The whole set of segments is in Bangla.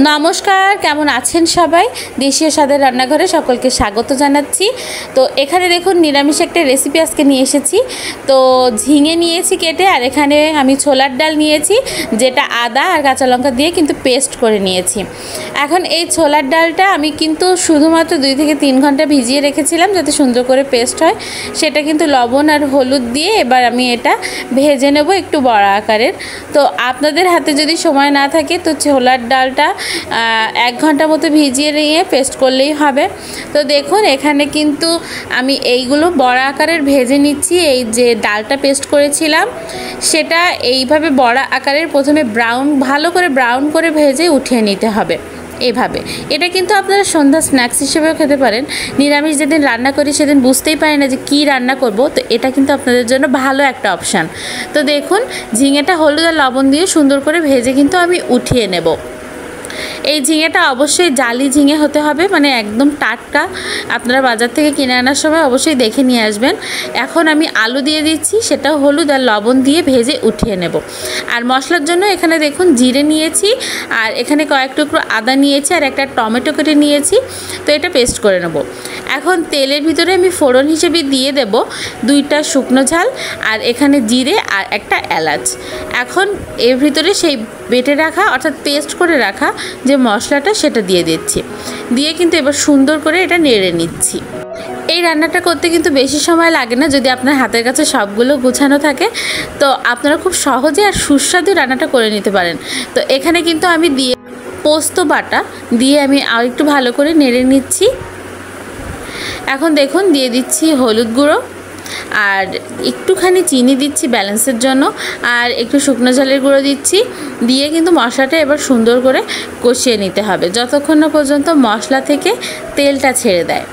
নমস্কার, কেমন আছেন সবাই? দেশীয় স্বাদের রান্নাঘরে সকলকে স্বাগত জানাচ্ছি। তো এখানে দেখুন নিরামিষ একটা রেসিপি আজকে নিয়ে এসেছি। তো ঝিঙে নিয়েছি কেটে, আর এখানে আমি ছোলার ডাল নিয়েছি, যেটা আদা আর কাঁচা লঙ্কা দিয়ে কিন্তু পেস্ট করে নিয়েছি। এখন এই ছোলার ডালটা আমি কিন্তু শুধুমাত্র 2 থেকে 3 ঘন্টা ভিজিয়ে রেখেছিলাম যাতে সুন্দর করে পেস্ট হয়। সেটা কিন্তু লবণ আর হলুদ দিয়ে এবার আমি এটা ভেজে নেব একটু বড় আকারের। তো আপনাদের হাতে যদি সময় না থাকে তো ছোলার ডালটা 1 ঘন্টা মতো ভিজিয়ে নিয়ে পেস্ট করলেই হবে। তো দেখুন এখানে কিন্তু আমি এইগুলো বড় আকারের ভেজে নিচ্ছি। এই যে ডালটা পেস্ট করেছিলাম সেটা এইভাবে বড় আকারের প্রথমে ভালো করে ব্রাউন করে ভেজে উঠিয়ে নিতে হবে এভাবে। এটা কিন্তু আপনারা সন্ধ্যা স্ন্যাক্স হিসেবেও খেতে পারেন। নিরামিষ যেদিন রান্না করি সেদিন বুঝতেই পারি না যে কী রান্না করব, তো এটা কিন্তু আপনাদের জন্য ভালো একটা অপশান। তো দেখুন ঝিঙেটা হলুদ আর লবণ দিয়ে সুন্দর করে ভেজে কিন্তু আমি উঠিয়ে নেব। এই ঝিঙেটা অবশ্যই জালি ঝিঙে হতে হবে, মানে একদম টাটকা। আপনারা বাজার থেকে কিনে আনার সময় অবশ্যই দেখে নিয়ে আসবেন। এখন আমি আলু দিয়ে দিচ্ছি, সেটাও হলুদ আর লবণ দিয়ে ভেজে উঠিয়ে নেব। আর মশলার জন্য এখানে দেখুন জিরে নিয়েছি, আর এখানে কয়েক টুকরো আদা নিয়েছি, আর একটা টমেটো কেটে নিয়েছি। তো এটা পেস্ট করে নেব। এখন তেলের ভিতরে আমি ফোড়ন হিসেবে দিয়ে দেব 2টা শুকনো ঝাল, আর এখানে জিরে আর একটা এলাচ। এখন এর ভিতরে সেই বেটে রাখা অর্থাৎ পেস্ট করে রাখা যে মশলাটা সেটা দিয়ে দিচ্ছি, দিয়ে কিন্তু এবার সুন্দর করে এটা নেড়ে নিচ্ছি। এই রান্নাটা করতে কিন্তু বেশি সময় লাগে না যদি আপনার হাতের কাছে সবগুলো গুছানো থাকে। তো আপনারা খুব সহজে আর সুস্বাদু রান্নাটা করে নিতে পারেন। তো এখানে কিন্তু আমি দিয়ে পোস্ত বাটা দিয়ে আমি আর একটু ভালো করে নেড়ে নিচ্ছি। এখন দেখুন দিয়ে দিচ্ছি হলুদ গুঁড়ো, আর একটুখানি চিনি দিচ্ছি ব্যালেন্সের জন্য, আর একটু শুকনো ঝালের গুঁড়ো দিচ্ছি। দিয়ে কিন্তু মশলাটা এবার সুন্দর করে কষিয়ে নিতে হবে যতক্ষণ না পর্যন্ত মশলা থেকে তেলটা ছেড়ে দেয়।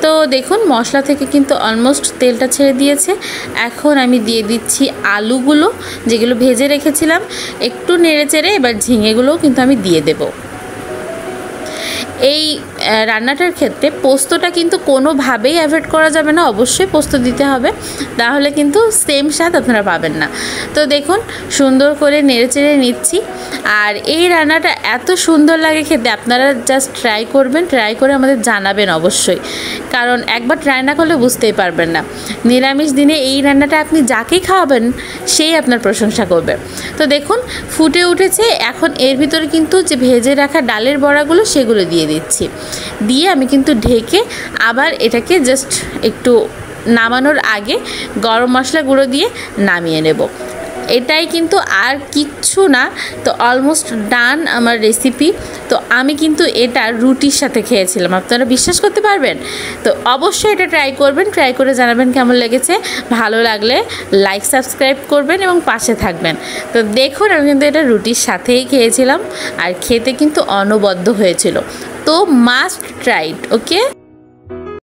তো দেখুন মশলা থেকে কিন্তু অলমোস্ট তেলটা ছেড়ে দিয়েছে। এখন আমি দিয়ে দিচ্ছি আলুগুলো যেগুলো ভেজে রেখেছিলাম, একটু নেড়ে চেড়ে এবার ঝিঙেগুলোও কিন্তু আমি দিয়ে দেবো। এই রান্নাটার ক্ষেত্রে পোস্তটা কিন্তু কোনোভাবেই অ্যাভয়েড করা যাবে না, অবশ্যই পোস্ত দিতে হবে, তাহলে কিন্তু সেম স্বাদ আপনারা পাবেন না। তো দেখুন সুন্দর করে নেড়েচেড়ে নিচ্ছি। আর এই রান্নাটা এত সুন্দর লাগে খেতে, আপনারা জাস্ট ট্রাই করবেন, ট্রাই করে আমাদের জানাবেন অবশ্যই, কারণ একবার ট্রাই না করলে বুঝতেই পারবেন না। নিরামিষ দিনে এই রান্নাটা আপনি যাকেই খাওয়াবেন সেই আপনার প্রশংসা করবে। তো দেখুন ফুটে উঠেছে। এখন এর ভিতরে কিন্তু যে ভেজে রাখা ডালের বড়াগুলো সেগুলো দিয়ে দিচ্ছি, দিয়ে আমি কিন্তু ঢেকে আবার এটাকে জাস্ট একটু নামানোর আগে গরম মশলা গুঁড়ো দিয়ে নামিয়ে নেব। এটাই কিন্তু আর কিচ্ছু না। তো অলমোস্ট ডান আমার রেসিপি। তো আমি কিন্তু এটা রুটির সাথে খেয়েছিলাম, আপনারা বিশ্বাস করতে পারবেন? তো অবশ্যই এটা ট্রাই করবেন, ট্রাই করে জানাবেন কেমন লেগেছে। ভালো লাগলে লাইক সাবস্ক্রাইব করবেন এবং পাশে থাকবেন। তো দেখুন আমি কিন্তু এটা রুটির সাথেই খেয়েছিলাম, আর খেতে কিন্তু অনবদ্য হয়েছিল। তো মাস্ট ট্রাই ইট, ওকে।